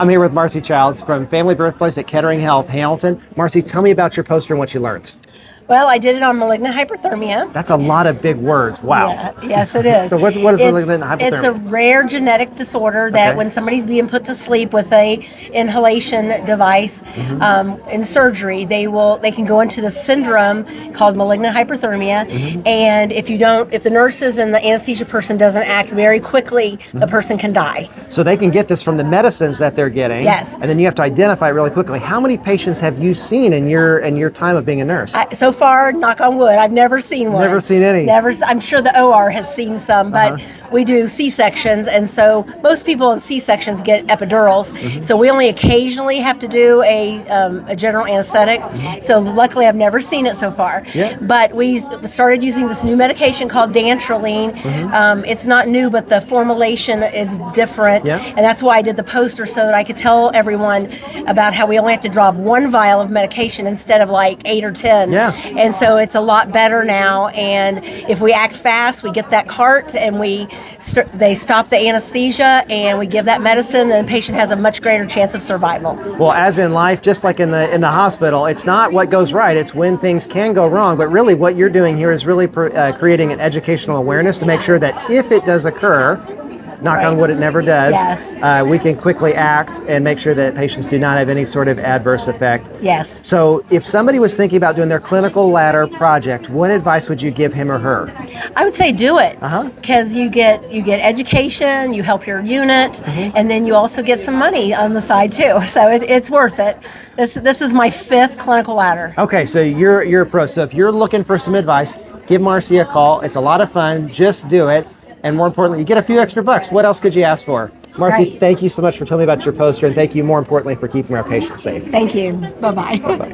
I'm here with Marcie Childs from Family Birthplace at Kettering Health Hamilton. Marcie, tell me about your poster and what you learned. Well, I did it on malignant hyperthermia. That's a lot of big words. Wow. Yeah, yes, it is. So what is malignant hyperthermia? It's a rare genetic disorder that when somebody's being put to sleep with a inhalation device in surgery, they can go into the syndrome called malignant hyperthermia. And if the nurses and the anesthesia person doesn't act very quickly, the person can die. So they can get this from the medicines that they're getting. Yes. And then you have to identify really quickly. How many patients have you seen in your time of being a nurse? So far, knock on wood, I've never seen one. Never seen any? Never. I'm sure the OR has seen some, but we do C-sections, and so most people in C-sections get epidurals. So we only occasionally have to do a general anesthetic. So luckily, I've never seen it so far. Yeah. But we started using this new medication called dantrolene. It's not new, but the formulation is different, and that's why I did the poster so that I could tell everyone about how we only have to drop one vial of medication instead of like 8 or 10. Yeah. And so it's a lot better now. And if we act fast, we get that cart and they stop the anesthesia and we give that medicine, and the patient has a much greater chance of survival. Well, as in life, just like in the hospital, it's not what goes right, it's when things can go wrong. But really what you're doing here is really creating an educational awareness to make sure that if it does occur, knock on wood, it never does. Yes. We can quickly act and make sure that patients do not have any sort of adverse effect. Yes. So if somebody was thinking about doing their clinical ladder project, what advice would you give him or her? I would say do it, because you get education, you help your unit, and then you also get some money on the side too. So it's worth it. This is my 5th clinical ladder. Okay, so you're a pro. So if you're looking for some advice, give Marcie a call. It's a lot of fun. Just do it. And more importantly, you get a few extra bucks. What else could you ask for? Marcie, thank you so much for telling me about your poster, and thank you more importantly for keeping our patients safe. Thank you. Bye-bye. Bye-bye.